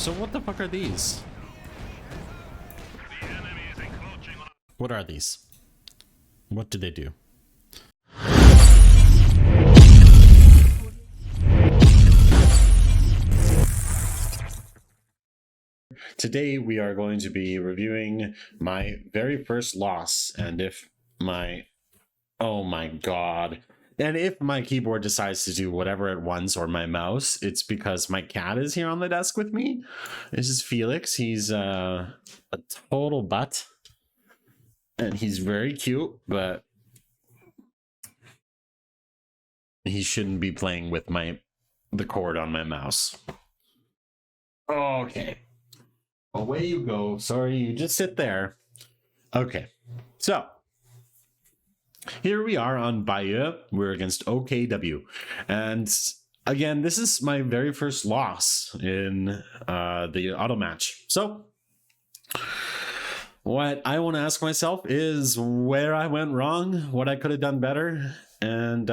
So what the fuck are these? What are these? What do they do? Today we are going to be reviewing my very first loss, and if my... oh my god. And if my keyboard decides to do whatever it wants, or my mouse, it's because my cat is here on the desk with me. This is Felix. He's a total butt. And he's very cute, but he shouldn't be playing with the cord on my mouse. Okay. Away you go. Sorry, you just sit there. Okay. So here we are on Bayeux. We're against OKW. And again, this is my very first loss in the auto match. So what I want to ask myself is where I went wrong, what I could have done better. And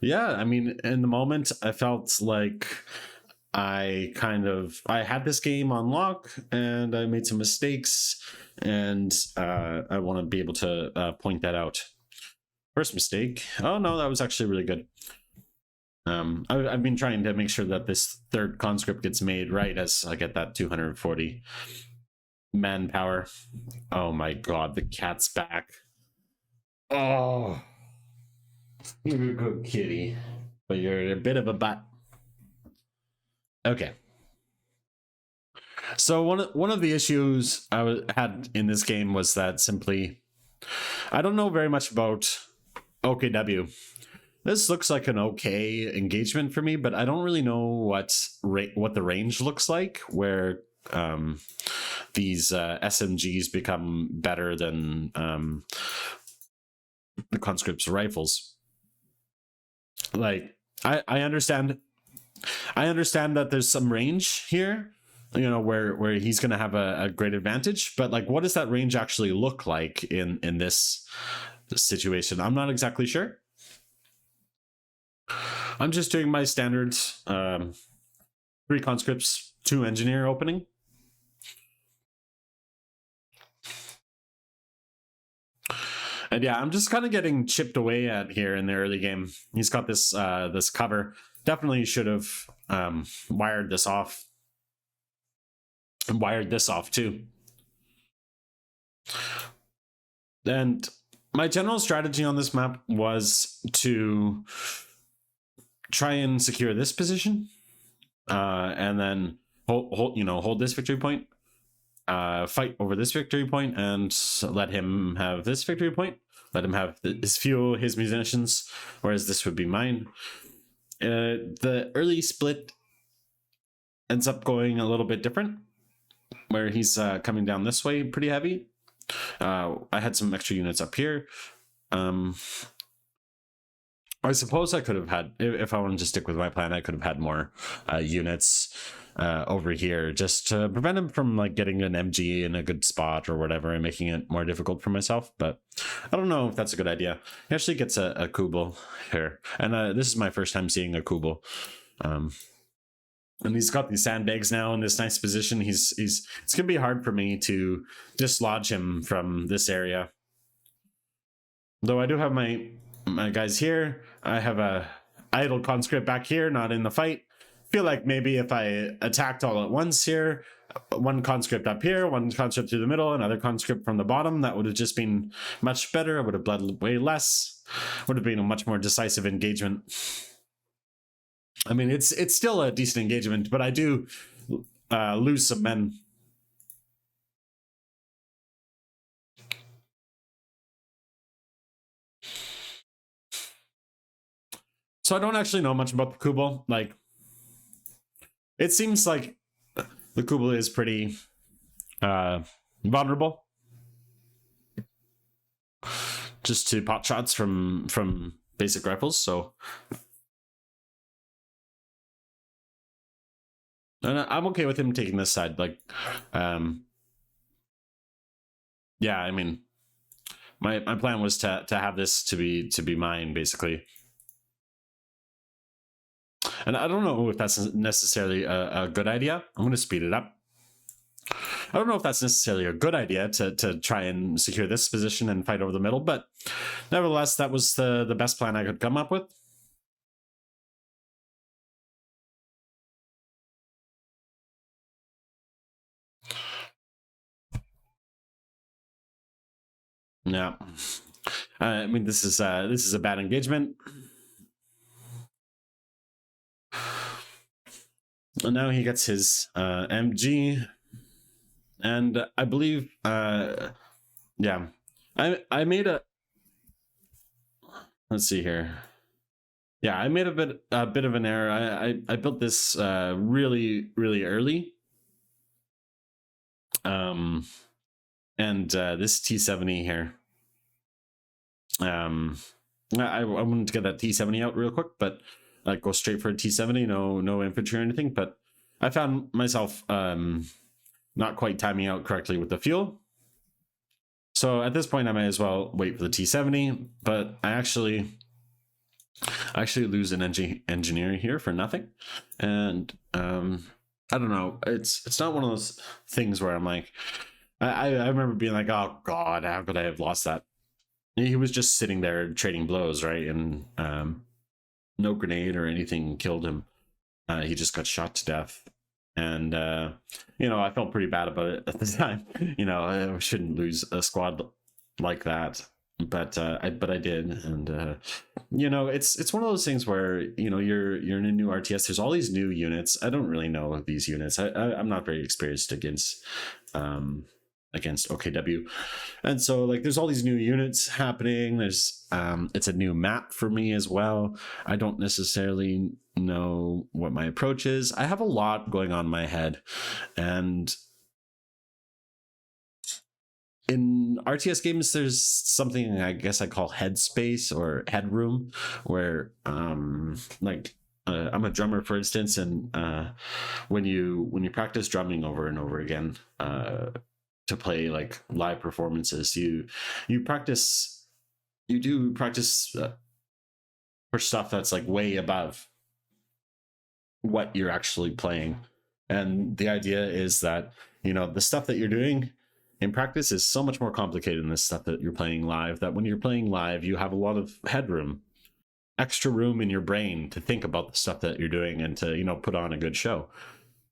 yeah, I mean, in the moment, I felt like I had this game on lock and I made some mistakes, and I want to be able to point that out. First mistake. Oh no, that was actually really good. I've been trying to make sure that this third conscript gets made right as I get that 240 manpower. Oh my god, the cat's back. Oh, you're a good kitty, but you're a bit of a butt. Okay. So one of the issues I had in this game was that simply I don't know very much about OKW. This looks like an okay engagement for me, but I don't really know what the range looks like, where these SMGs become better than the conscript's rifles. Like I understand that there's some range here, you know, where he's going to have a great advantage, but like, what does that range actually look like in this situation? I'm not exactly sure. I'm just doing my standard 3 conscripts, 2 engineer opening. And yeah, I'm just kind of getting chipped away at here in the early game. He's got this this cover. Definitely should have wired this off. And wired this off too. And my general strategy on this map was to try and secure this position, and then hold this victory point, fight over this victory point, and let him have this victory point. Let him have his fuel, his munitions, whereas this would be mine. The early split ends up going a little bit different, where he's coming down this way pretty heavy. I had some extra units up here. I suppose I could have had, if I wanted to stick with my plan, I could have had more units over here, just to prevent him from like getting an MG in a good spot or whatever and making it more difficult for myself. But I don't know if that's a good idea. He actually gets a Kubel here, and this is my first time seeing a Kubel. And he's got these sandbags now in this nice position. It's gonna be hard for me to dislodge him from this area. Though I do have my guys here. I have a idle conscript back here, not in the fight. Feel like maybe if I attacked all at once here, 1 conscript up here, 1 conscript through the middle, another conscript from the bottom, that would have just been much better. I would have bled way less. Would have been a much more decisive engagement. I mean, it's still a decent engagement, but I do lose some men. So I don't actually know much about the Kubel. Like, it seems like the Kubel is pretty vulnerable just to pot shots from basic rifles. So, and I'm okay with him taking this side. Like, yeah, I mean, my plan was to have this to be mine, basically. And I don't know if that's necessarily a good idea. I'm going to speed it up. I don't know if that's necessarily a good idea to try and secure this position and fight over the middle, but nevertheless, that was the best plan I could come up with. Yeah. I mean, this is a bad engagement. And now he gets his MG, and I believe, yeah, I made a. Let's see here. Yeah, I made a bit of an error. I built this really early. And this T70 here. I wanted to get that T70 out real quick, but go straight for a T70, no infantry or anything. But I found myself not quite timing out correctly with the fuel. So at this point, I might as well wait for the T70. But I actually lose an engineer here for nothing, and I don't know. It's not one of those things where I'm like, I remember being like, oh god, how could I have lost that? He was just sitting there trading blows, right? And no grenade or anything killed him. He just got shot to death. And I felt pretty bad about it at the time. I shouldn't lose a squad like that, but I did. And it's one of those things where you're in a new RTS. There's all these new units. I don't really know these units. I'm not very experienced against OKW, and so there's all these new units happening. There's it's a new map for me as well. I don't necessarily know what my approach is. I have a lot going on in my head, and in RTS games there's something I guess I call headspace or headroom, where I'm a drummer, for instance, and when you practice drumming over and over again to play live performances, you do practice for stuff that's way above what you're actually playing. And the idea is that the stuff that you're doing in practice is so much more complicated than the stuff that you're playing live, that when you're playing live you have a lot of headroom, extra room in your brain to think about the stuff that you're doing and to put on a good show.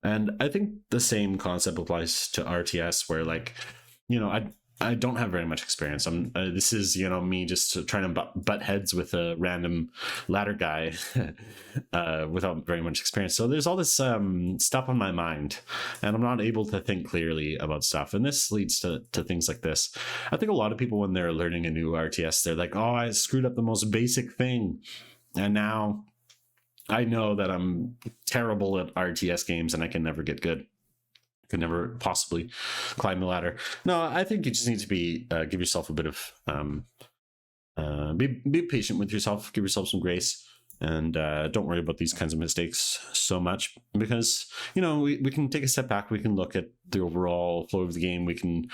And I think the same concept applies to RTS, where I don't have very much experience. This is me just trying to butt heads with a random ladder guy without very much experience. So there's all this stuff on my mind, and I'm not able to think clearly about stuff. And this leads to things like this. I think a lot of people, when they're learning a new RTS, they're like, "Oh, I screwed up the most basic thing, and now I know that I'm terrible at RTS games and I can never get good. Could never possibly climb the ladder." No, I think you just need to give yourself a bit of be patient with yourself, give yourself some grace, and don't worry about these kinds of mistakes so much, because we can take a step back. We can look at the overall flow of the game. We can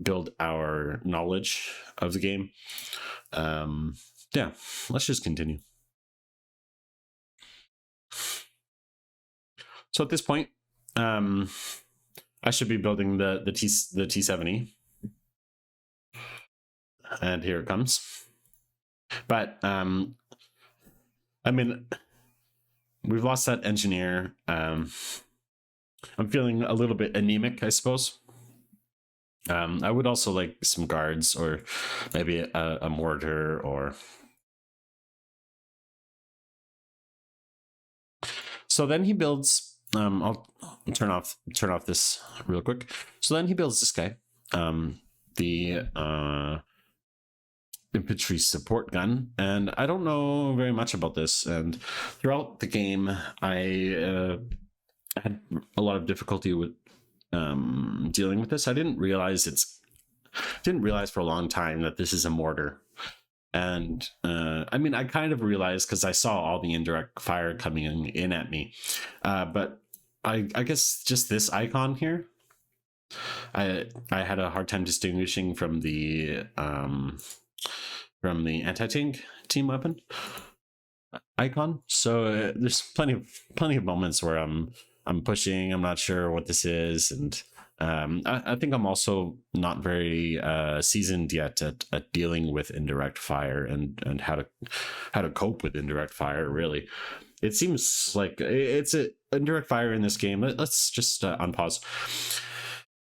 build our knowledge of the game. Yeah, let's just continue. So at this point, I should be building the T70, and here it comes. But I mean, we've lost that engineer. I'm feeling a little bit anemic, I suppose. I would also like some guards, or maybe a mortar, or so then he builds. I'll turn off this real quick. So then he builds this guy, the infantry support gun, and I don't know very much about this. And throughout the game, I had a lot of difficulty with dealing with this. I didn't realize for a long time that this is a mortar. And I mean, I kind of realized because I saw all the indirect fire coming in at me, but I guess just this icon here, I had a hard time distinguishing from the anti-tank team weapon. icon. So there's plenty of moments where I'm pushing. I'm not sure what this is, and I think I'm also not very seasoned yet at dealing with indirect fire and how to cope with indirect fire. Really, it seems like it's a indirect fire in this game. Let's just unpause.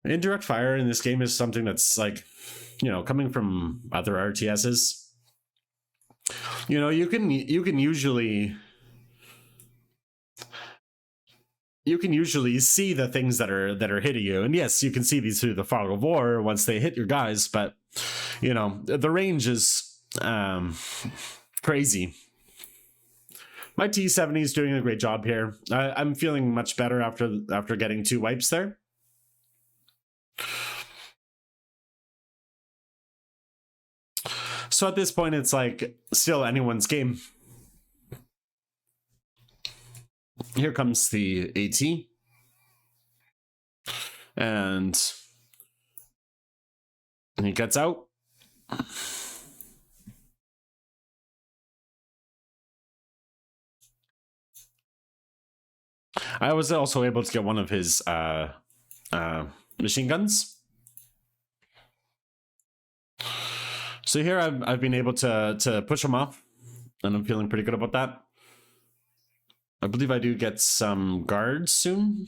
Indirect fire in this game is something that's like, coming from other RTSs. You can usually see the things that are hitting you, and yes, you can see these through the fog of war once they hit your guys, but the range is crazy. My T70 is doing a great job here. I'm feeling much better after getting 2 wipes there. So at this point, it's like still anyone's game. Here comes the AT. And he gets out. I was also able to get one of his machine guns. So here I've been able to push him off, and I'm feeling pretty good about that. I believe I do get some guards soon.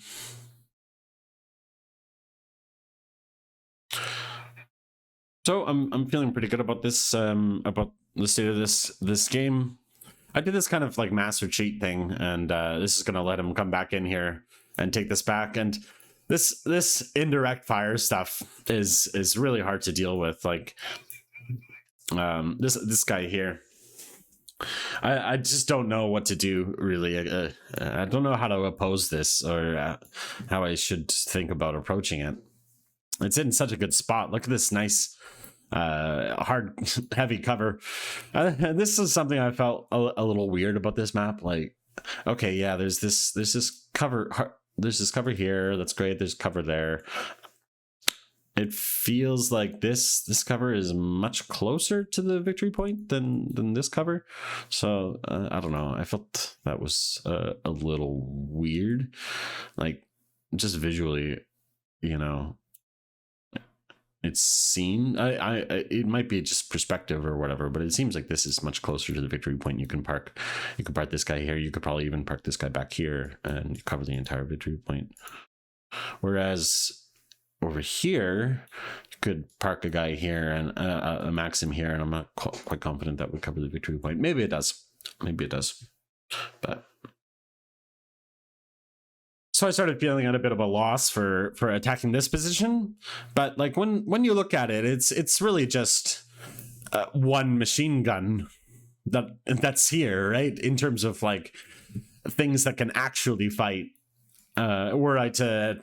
So I'm feeling pretty good about this, about the state of this game. I did this kind of like master cheat thing, and this is gonna let him come back in here and take this back. And this indirect fire stuff is really hard to deal with. Like this guy here, I just don't know what to do, really. I don't know how to oppose this, or how I should think about approaching it. It's in such a good spot. Look at this nice hard heavy cover. This is something I felt a little weird about this map. Like, okay, yeah, there's this cover, there's this cover here, that's great, there's cover there. It feels like this cover is much closer to the victory point than this cover. So I don't know, I felt that was a little weird, like just visually, it's seen. It might be just perspective or whatever, but it seems like this is much closer to the victory point. You can park this guy here. You could probably even park this guy back here and cover the entire victory point. Whereas over here, you could park a guy here and a Maxim here, and I'm not quite confident that would cover the victory point. Maybe it does. Maybe it does. But so I started feeling at a bit of a loss for attacking this position. But like when you look at it, it's really just one machine gun that's here, right? In terms of like things that can actually fight. Were I to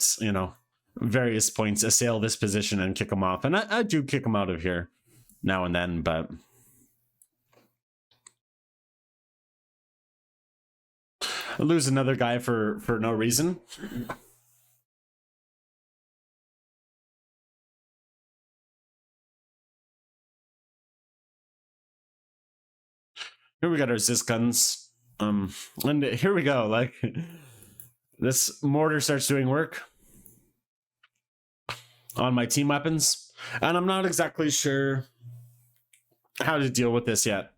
various points assail this position and kick them off, and I do kick them out of here now and then, but I lose another guy for no reason. Here we got our Zis guns, and here we go. Like this mortar starts doing work on my team weapons, and I'm not exactly sure how to deal with this yet.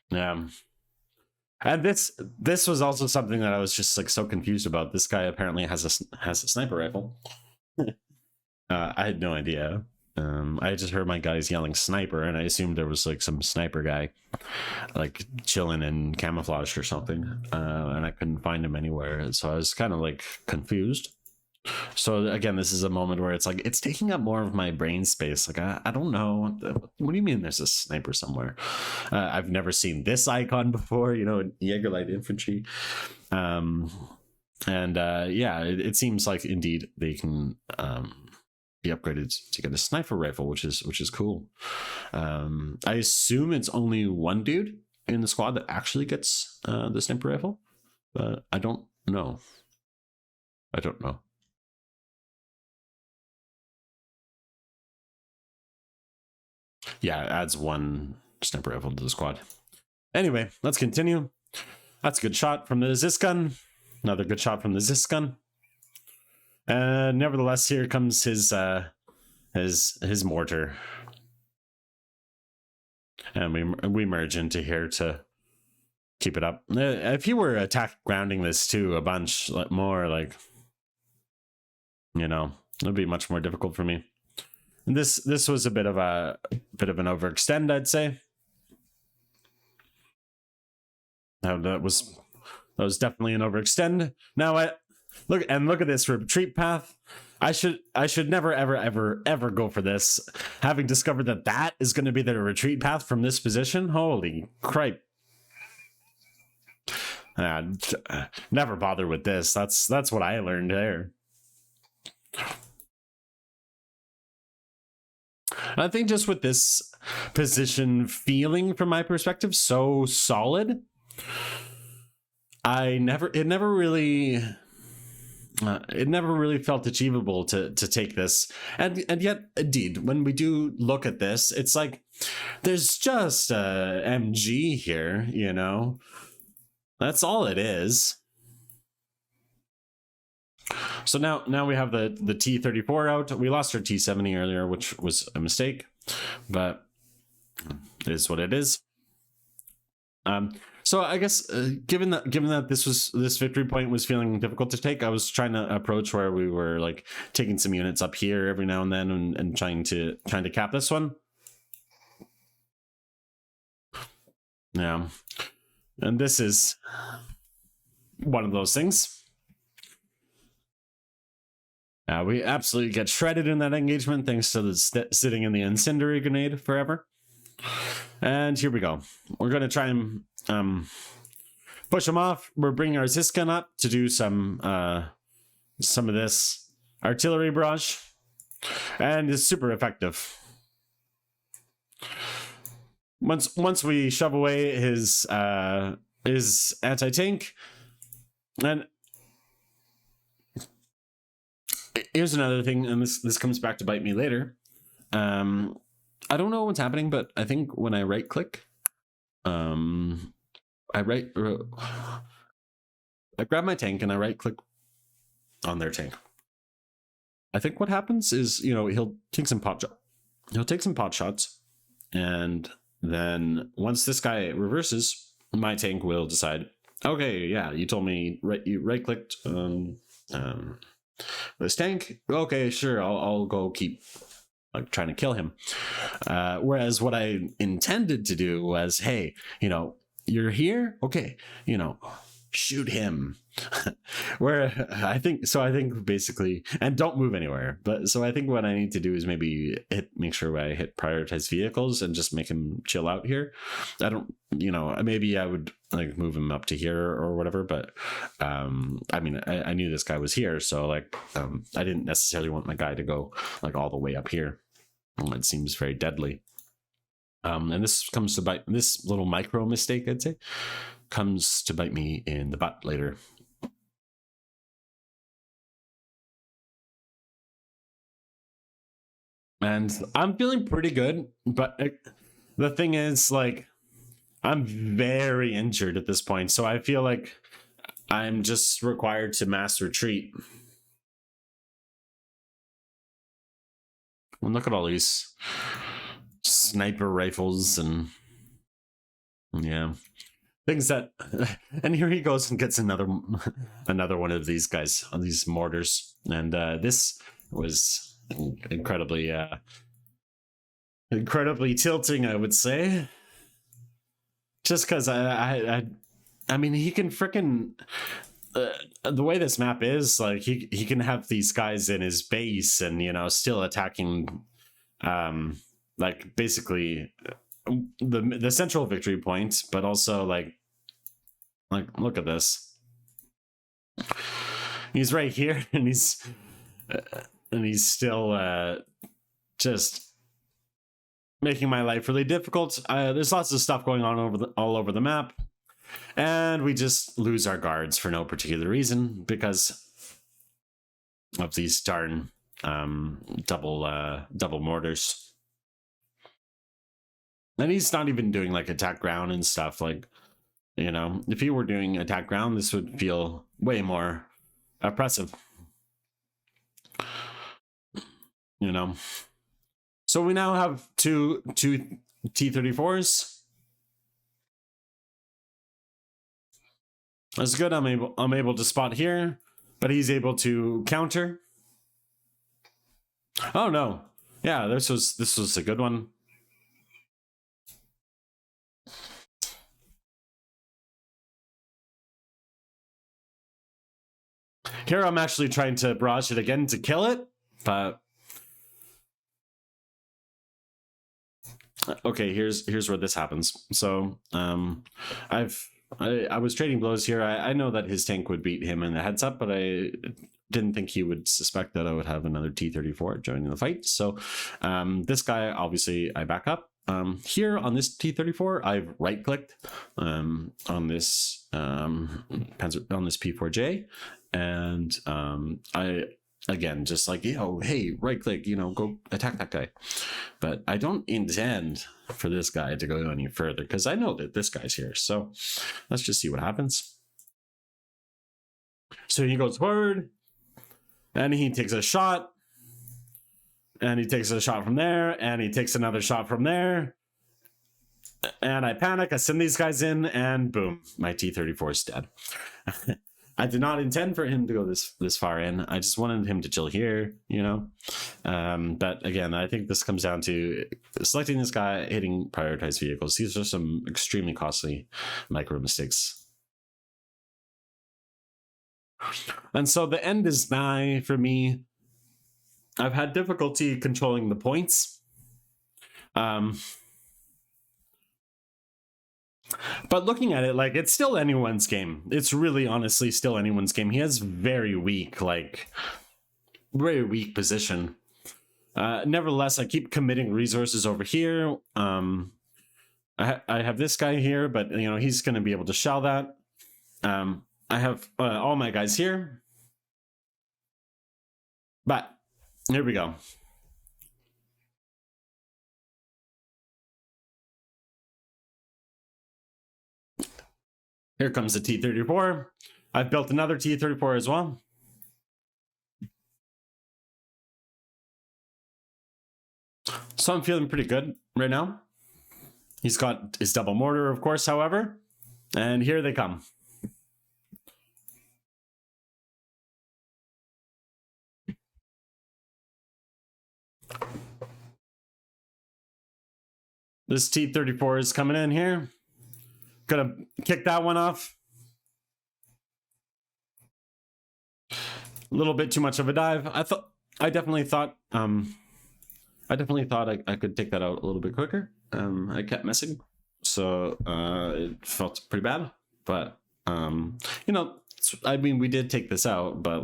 Yeah. And this was also something that I was just like so confused about. This guy apparently has a sniper rifle. I had no idea. I just heard my guys yelling sniper, and I assumed there was like some sniper guy like chilling in camouflage or something, and I couldn't find him anywhere, so I was kind of like confused. So again, this is a moment where it's like it's taking up more of my brain space. Like I don't know, what do you mean there's a sniper somewhere? I've never seen this icon before, in Jaeger Light Infantry. And yeah, it seems like indeed they can be upgraded to get a sniper rifle, which is cool. I assume it's only one dude in the squad that actually gets the sniper rifle, but I don't know. Yeah, it adds one sniper rifle to the squad. Anyway, let's continue. That's a good shot from the Zis gun. Another good shot from the Zis gun. Nevertheless, here comes his mortar. And we merge into here to keep it up. If you were attack grounding this too a bunch more, like, you know, it'd be much more difficult for me. And this was a bit of an overextend, I'd say. That was definitely an overextend. Now look at this retreat path. I should never ever go for this, having discovered that is going to be the retreat path from this position. Holy cripe. Never bother with this. That's what I learned there. I think just with this position feeling from my perspective so solid, it never really felt achievable to take this, and yet indeed when we do look at this, it's like there's just a MG here, you know, that's all it is. So now we have the T-34 out. We lost our T-70 earlier, which was a mistake, but it is what it is. So I guess given that this victory point was feeling difficult to take, I was trying to approach where we were like taking some units up here every now and then and trying to cap this one. Yeah, and this is one of those things. We absolutely get shredded in that engagement thanks to the sitting in the incendiary grenade forever. And here we go. We're going to try and push them off. We're bringing our Ziskan up to do some of this artillery barrage, and it's super effective. Once we shove away his anti-tank, and here's another thing, and this comes back to bite me later. I don't know what's happening, but I think when I right click, I grab my tank and I right click on their tank. I think what happens is, you know, he'll take some pot shots, and then once this guy reverses, my tank will decide, okay, yeah, you told me you right clicked this tank, okay, sure, I'll go keep like trying to kill him. Whereas what I intended to do was, hey, you know, you're here, okay, you know, shoot him. Where I think basically, and don't move anywhere. But so I think what I need to do is maybe make sure I hit prioritize vehicles and just make him chill out here. I don't, you know, maybe I would like move him up to here or whatever. But I mean, I knew this guy was here, so like I didn't necessarily want my guy to go like all the way up here. It seems very deadly. And this comes to bite, this little micro mistake, I'd say, comes to bite me in the butt later. And I'm feeling pretty good, but the thing is, like, I'm very injured at this point, so I feel like I'm just required to mass retreat. And look at all these sniper rifles and yeah, things that, and here he goes and gets another one of these guys on these mortars, and this was incredibly tilting, I would say, just because I mean, he can frickin' the way this map is, like he can have these guys in his base and, you know, still attacking like basically the central victory point, but also like look at this, he's right here and he's still just making my life really difficult. There's lots of stuff going on all over the map, and we just lose our guards for no particular reason because of these darn double mortars. And he's not even doing like attack ground and stuff. Like, you know, if he were doing attack ground, this would feel way more oppressive. You know. So we now have two T-34s. That's good. I'm able to spot here, but he's able to counter. Oh no. Yeah, this was a good one. Here I'm actually trying to barrage it again to kill it, but okay, here's where this happens. So I was trading blows here. I know that his tank would beat him in the heads up, but I didn't think he would suspect that I would have another T-34 joining the fight. So this guy, obviously, I back up. Here on this T-34, I've right-clicked on this P4J, and I again just like, hey, right-click, go attack that guy. But I don't intend for this guy to go any further because I know that this guy's here. So let's just see what happens. So he goes forward, and he takes a shot, and he takes a shot from there, and he takes another shot from there. And I panic, I send these guys in, and boom, my T-34 is dead. I did not intend for him to go this far in. I just wanted him to chill here, But again, I think this comes down to selecting this guy, hitting prioritized vehicles. These are some extremely costly micro mistakes. And so the end is nigh for me. I've had difficulty controlling the points. But looking at it, like, it's still anyone's game. It's really honestly still anyone's game. He has very weak position. Nevertheless, I keep committing resources over here. I have this guy here, but he's going to be able to shell that. I have all my guys here. But here we go. Here comes the T-34. I've built another T-34 as well. So I'm feeling pretty good right now. He's got his double mortar, of course, however. And here they come. This T-34 is coming in here. Gonna kick that one off. A little bit too much of a dive. I definitely thought I could take that out a little bit quicker. I kept missing, so it felt pretty bad. But I mean, we did take this out, but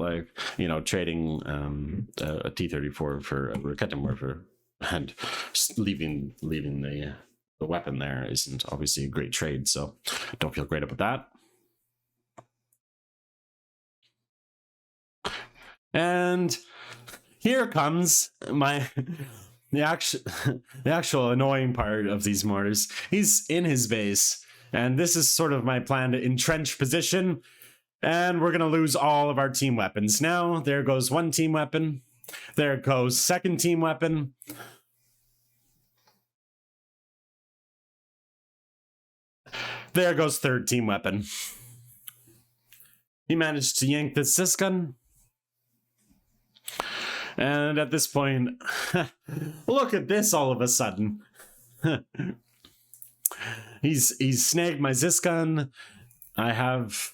trading a T-34 for a Raketin Mortar and just leaving the weapon there isn't obviously a great trade, so don't feel great about that. And here comes the actual annoying part of these mortars. He's in his base, and this is sort of my plan to entrench position, and we're gonna lose all of our team weapons. Now there goes one team weapon, there goes second team weapon. There goes third team weapon. He managed to yank the Siskin. And at this point, look at this all of a sudden. He's snagged my Ziskan. I have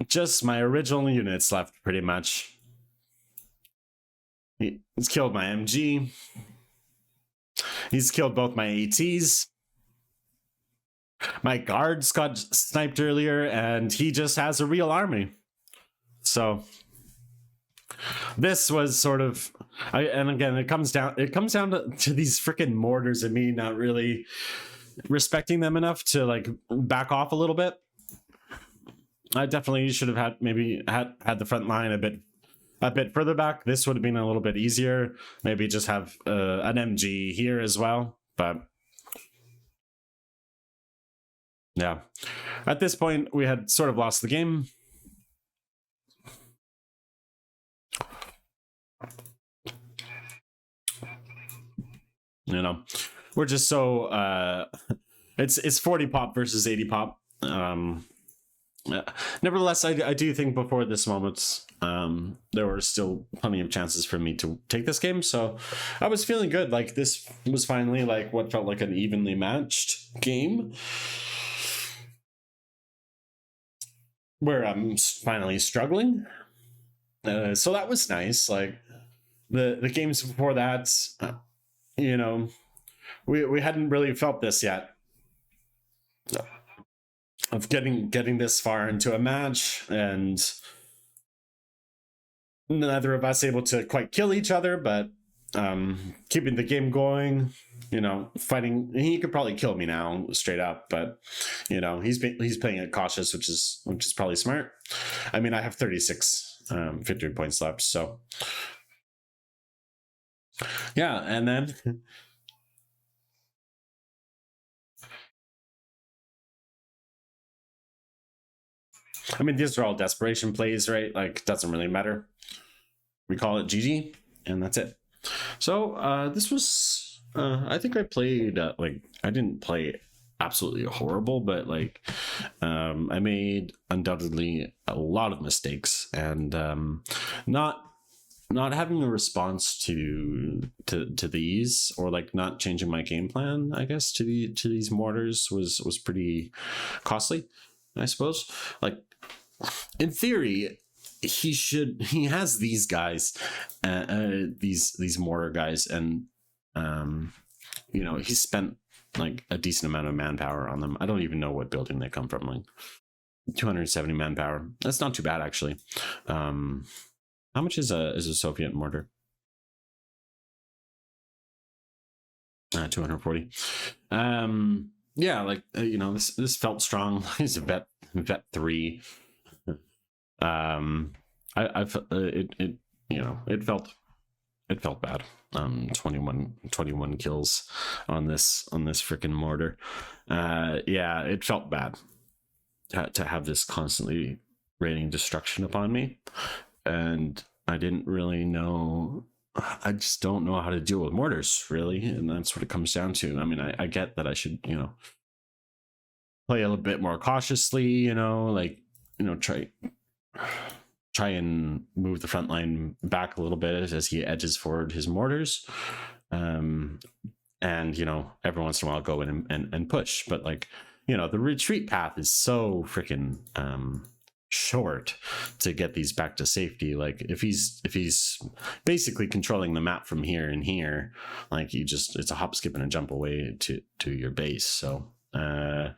just my original units left, pretty much. He's killed my MG. He's killed both my ATs. My guards got sniped earlier, and he just has a real army. So this was sort of, and again, it comes down to these freaking mortars and me not really respecting them enough to back off a little bit. I definitely should have had the front line a bit further back. This would have been a little bit easier. Maybe just have an MG here as well, but Yeah. At this point, we had sort of lost the game. You know, we're just so it's 40 pop versus 80 pop. Nevertheless, I do think before this moment, there were still plenty of chances for me to take this game. So I was feeling good. Like, this was finally like what felt like an evenly matched game, where I'm finally struggling. So that was nice. Like, the games before that, you know, we hadn't really felt this yet, of getting this far into a match, and neither of us able to quite kill each other, but keeping the game going. Fighting. He could probably kill me now straight up, but he's playing it cautious, which is probably smart. I mean, I have 36 victory points left, so yeah. And then I mean, these are all desperation plays, right? Like, doesn't really matter. We call it GG, and that's it. So this was, I think I played, I didn't play absolutely horrible, but like, I made undoubtedly a lot of mistakes, and not having a response to these, or like not changing my game plan, I guess, to these mortars was pretty costly, I suppose. Like, in theory, he has these guys, these mortar guys, and he spent like a decent amount of manpower on them. I don't even know what building they come from. Like 270 manpower. That's not too bad, actually. How much is a Soviet mortar? 240. Yeah, like this felt strong. He's a vet 3. It felt bad. 21 kills on this freaking mortar. Yeah, it felt bad to have this constantly raining destruction upon me, and I didn't really know. I just don't know how to deal with mortars, really, and that's what it comes down to. I mean, I get that I should play a little bit more cautiously, try and move the front line back a little bit as he edges forward his mortars, and every once in a while go in and push. But like, the retreat path is so freaking short to get these back to safety. Like, if he's basically controlling the map from here and here, like, it's a hop, skip, and a jump away to your base. So I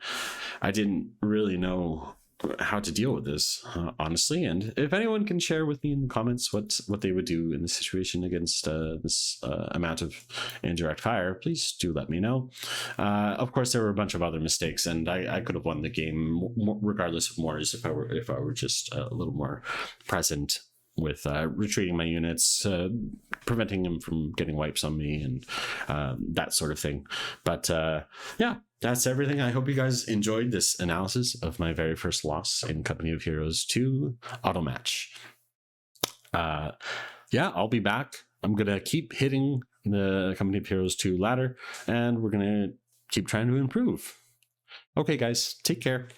didn't really know how to deal with this, honestly. And if anyone can share with me in the comments what they would do in this situation against this amount of indirect fire, please do let me know. Of course, there were a bunch of other mistakes, and I could have won the game regardless of mortars if I were just a little more present with retreating my units, preventing them from getting wipes on me, and that sort of thing. But yeah, that's everything. I hope you guys enjoyed this analysis of my very first loss in Company of Heroes 2 auto match. Yeah, I'll be back. I'm gonna keep hitting the Company of Heroes 2 ladder, and we're gonna keep trying to improve. Okay, guys, take care.